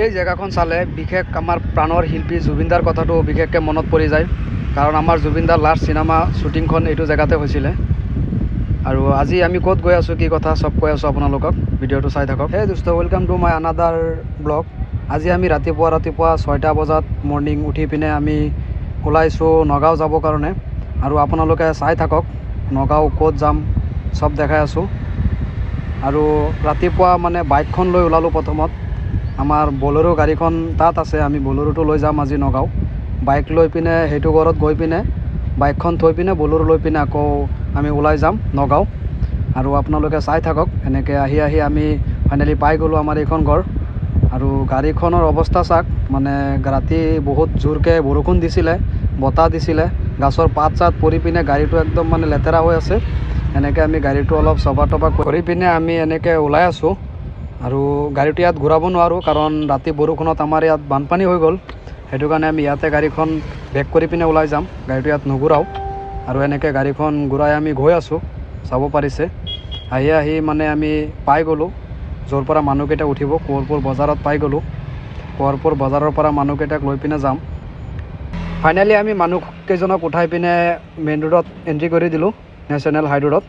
এই জেগাখন চালে বিশেষ আমাৰ প্ৰাণৰ শিল্পী জুবিনদাৰ কথাটো বিশেষকৈ মনত পৰি যায়, কাৰণ আমাৰ জুবিনদাৰ লাষ্ট চিনেমা শ্বুটিংখন এইটো জেগাতে হৈছিলে। আৰু আজি আমি ক'ত গৈ আছোঁ, কি কথা চব কৈ আছোঁ আপোনালোকক, ভিডিঅ'টো চাই থাকক। হে দোস্ত, welcome to my another blog. আজি আমি ৰাতিপুৱা 6টা বজাত মৰ্ণিং উঠি পিনে আমি ওলাইছোঁ নগাঁও যাবৰ কাৰণে। আৰু আপোনালোকে চাই থাকক নগাঁও ক'ত যাম চব দেখাই আছোঁ। আৰু ৰাতিপুৱা মানে বাইকখন লৈ ওলালোঁ। প্ৰথমত আমাৰ বলেৰো গাড়ীখন তাত আছে, আমি বলেৰোটো লৈ যাম আজি নগাঁও। বাইক লৈ পিনে সেইটো ঘৰত গৈ পিনে বাইকখন থৈ পিনে বলেৰো লৈ পিনে আকৌ আমি ওলাই যাম নগাঁও। আৰু আপোনালোকে চাই থাকক। এনেকৈ আহি আমি ফাইনেলি পাই গ'লোঁ আমাৰ এইখন ঘৰ। আৰু গাড়ীখনৰ অৱস্থা চাওক, মানে ৰাতি বহুত জোৰকৈ বৰষুণ দিছিলে, বতাহ দিছিলে, গাছৰ পাত চাত পৰি পিনে গাড়ীটো একদম মানে লেতেৰা হৈ আছে। এনেকৈ আমি গাড়ীটো অলপ চফা তফা কৰি পিনে আমি এনেকৈ ওলাই আছোঁ। আৰু গাড়ীটো ইয়াত ঘূৰাব নোৱাৰোঁ, কাৰণ ৰাতি বৰষুণত আমাৰ ইয়াত বানপানী হৈ গ'ল। সেইটো কাৰণে আমি ইয়াতে গাড়ীখন বেক কৰি পিনে ওলাই যাম, গাড়ীটো ইয়াত নুঘূৰাওঁ। আৰু এনেকৈ গাড়ীখন ঘূৰাই আমি গৈ আছোঁ, চাব পাৰিছে। আহি মানে আমি পাই গ'লোঁ য'ৰ পৰা মানুহকেইটা উঠিব। কোঁৱৰপুৰ বজাৰত পাই গ'লোঁ। কোঁৱৰপুৰ বজাৰৰ পৰা মানুহকেইটাক লৈ পিনে যাম। ফাইনেলি আমি মানুহকেইজনক উঠাই পিনে মেইন ৰোডত এণ্ট্ৰি কৰি দিলোঁ, নেশ্যনেল হাই ৰোডত।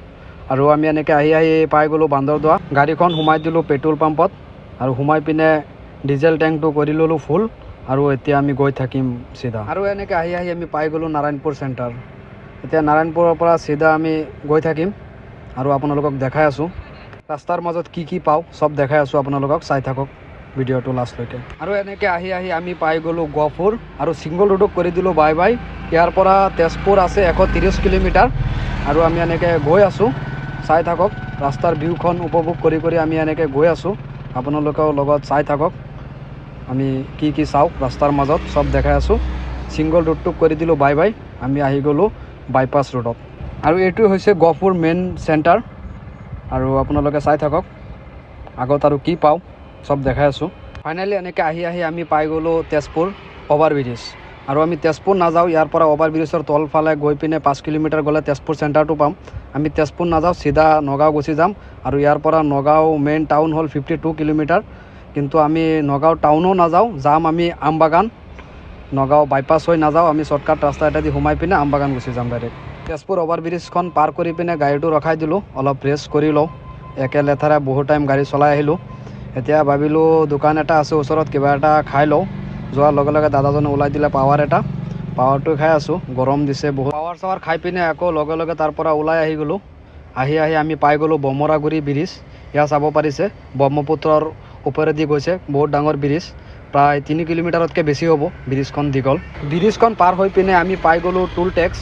আৰু আমি এনেকৈ আহি পাই গ'লোঁ বান্দৰদোৱা। গাড়ীখন সোমাই দিলোঁ পেট্ৰল পাম্পত, আৰু সোমাই পিনে ডিজেল টেংকটো কৰি ল'লোঁ ফুল। আৰু এতিয়া আমি গৈ থাকিম চিধা। আৰু এনেকৈ আহি আমি পাই গ'লোঁ নাৰায়ণপুৰ চেণ্টাৰ। এতিয়া নাৰায়ণপুৰৰ পৰা চিধা আমি গৈ থাকিম আৰু আপোনালোকক দেখাই আছোঁ ৰাস্তাৰ মাজত কি পাওঁ, চব দেখাই আছোঁ আপোনালোকক। চাই থাকক ভিডিঅ'টো লাষ্টলৈকে। আৰু এনেকৈ আহি আমি পাই গ'লোঁ গহপুৰ, আৰু ছিংগল ৰোডক কৰি দিলোঁ বাই বাই। ইয়াৰ পৰা তেজপুৰ আছে 130 কিলোমিটাৰ। আৰু আমি এনেকৈ গৈ আছোঁ, চাই থাকক ৰাস্তাৰ ভিউখন উপভোগ কৰি আমি এনেকৈ গৈ আছোঁ। আপোনালোকেও লগত চাই থাকক আমি কি চাওঁ ৰাস্তাৰ মাজত, চব দেখাই আছোঁ। ছিংগল ৰোডটোক কৰি দিলোঁ বাই বাই, আমি আহি গ'লোঁ বাইপাছ ৰোডত। আৰু এইটো হৈছে গহপুৰ মেইন চেণ্টাৰ। আৰু আপোনালোকে চাই থাকক আগত আৰু কি পাওঁ, চব দেখাই আছোঁ। ফাইনেলি এনেকৈ আহি আমি পাই গ'লোঁ তেজপুৰ অভাৰ ব্ৰিজ। আৰু আমি তেজপুৰ নাযাওঁ, ইয়াৰ পৰা অভাৰ ব্ৰিজৰ তলফালে গৈ পিনে 5 কিলোমিটাৰ গ'লে তেজপুৰ চেণ্টাৰটো পাম। আমি তেজপুৰ নাযাওঁ, চিধা নগাঁও গুচি যাম। আৰু ইয়াৰ পৰা নগাঁও মেইন টাউন হ'ল 52 কিলোমিটাৰ। কিন্তু আমি নগাঁও টাউনো নাযাওঁ, যাম আমি আমবাগান। নগাঁও বাইপাছ হৈ নাযাওঁ, আমি শ্বৰ্টকাট ৰাস্তা এটা দি সোমাই পিনে আমবাগান গুচি যাম ডাইৰেক্ট। তেজপুৰ অভাৰ ব্ৰিজখন পাৰ কৰি পিনে গাড়ীটো ৰখাই দিলোঁ, অলপ ৰেষ্ট কৰি লওঁ। একে লেঠাৰে বহুত টাইম গাড়ী চলাই আহিলোঁ। এতিয়া ভাবিলোঁ দোকান এটা আছে ওচৰত, কিবা এটা খাই লওঁ। যোৱাৰ লগে লগে দাদাজনে ওলাই দিলে পাৱাৰ এটা, পাৱাৰটো খাই আছোঁ। গৰম দিছে বহুত। পাৱাৰ চাৱাৰ খাই পিনে আকৌ লগে তাৰ পৰা ওলাই আহি গ'লোঁ। আহি আমি পাই গ'লোঁ বমৰাগুৰি ব্ৰিজ। ইয়াত চাব পাৰিছে ব্ৰহ্মপুত্ৰৰ ওপৰেদি গৈছে, বহুত ডাঙৰ ব্ৰিজ, প্ৰায় 3 কিলোমিটাৰতকৈ বেছি হ'ব ব্ৰিজখন দীঘল। ব্ৰিজখন পাৰ হৈ পিনে আমি পাই গ'লোঁ টোল টেক্স।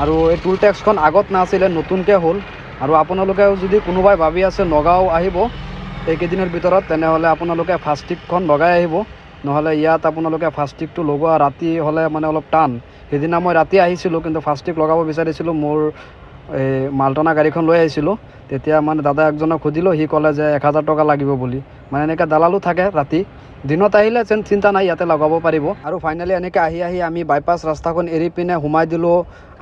আৰু এই টোল টেক্সখন আগত নাছিলে, নতুনকৈ হ'ল। আৰু আপোনালোকেও যদি কোনোবাই ভাবি আছে নগাঁও আহিব এইকেইদিনৰ ভিতৰত, তেনেহ'লে আপোনালোকে ফাষ্টিগখন লগাই আহিব। নহ'লে ইয়াত আপোনালোকে ফাষ্টিগটো লগোৱা ৰাতি হ'লে মানে অলপ টান। সেইদিনা মই ৰাতি আহিছিলোঁ, কিন্তু ফাষ্টিগ লগাব বিচাৰিছিলোঁ, মোৰ এই মালটনা গাড়ীখন লৈ আহিছিলোঁ। তেতিয়া মানে দাদা একজনক সুধিলোঁ, সি ক'লে যে 1000 টকা লাগিব বুলি। মানে এনেকৈ দালালো থাকে ৰাতি। দিনত আহিলে চিন্তা নাই, ইয়াতে লগাব পাৰিব। আৰু ফাইনেলি এনেকৈ আহি আমি বাইপাছ ৰাস্তাখন এৰি পিনে সোমাই দিলোঁ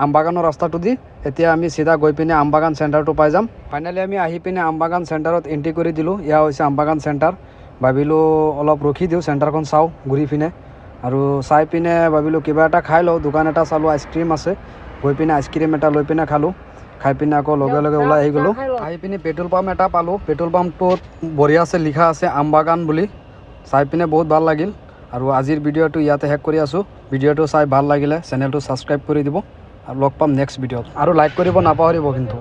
আমবাগানৰ ৰাস্তাটো দি। এতিয়া আমি চিধা গৈ পিনে আমবাগান চেণ্টাৰটো পাই যাম। ফাইনেলি আমি আহি পিনে আমবাগান চেণ্টাৰত এণ্ট্ৰি কৰি দিলোঁ। এয়া হৈছে আমবাগান চেণ্টাৰ। ভাবিলোঁ অলপ ৰখি দিওঁ, চেণ্টাৰখন চাওঁ ঘূৰি পিনে। আৰু চাই পিনে ভাবিলোঁ কিবা এটা খাই লওঁ। দোকান এটা চালোঁ, আইচক্ৰীম আছে। গৈ পিনে আইচক্ৰীম এটা লৈ পিনে খালোঁ। খাই পিনে আকৌ লগে ওলাই আহি গ'লোঁ। আহি পিনে পেট্ৰল পাম্প এটা পালোঁ। পেট্ৰল পাম্পটোত বঢ়িয়াছে লিখা আছে আমবাগান বুলি। চাই পিনে বহুত ভাল লাগিল। আৰু আজিৰ ভিডিঅ'টো ইয়াতে শেষ কৰি আছোঁ। ভিডিঅ'টো চাই ভাল লাগিলে চেনেলটো ছাবস্ক্ৰাইব কৰি দিব। আৰু লগ পাম নেক্সট ভিডিঅ'ত। আৰু লাইক কৰিব নাপাহৰিব কিন্তু।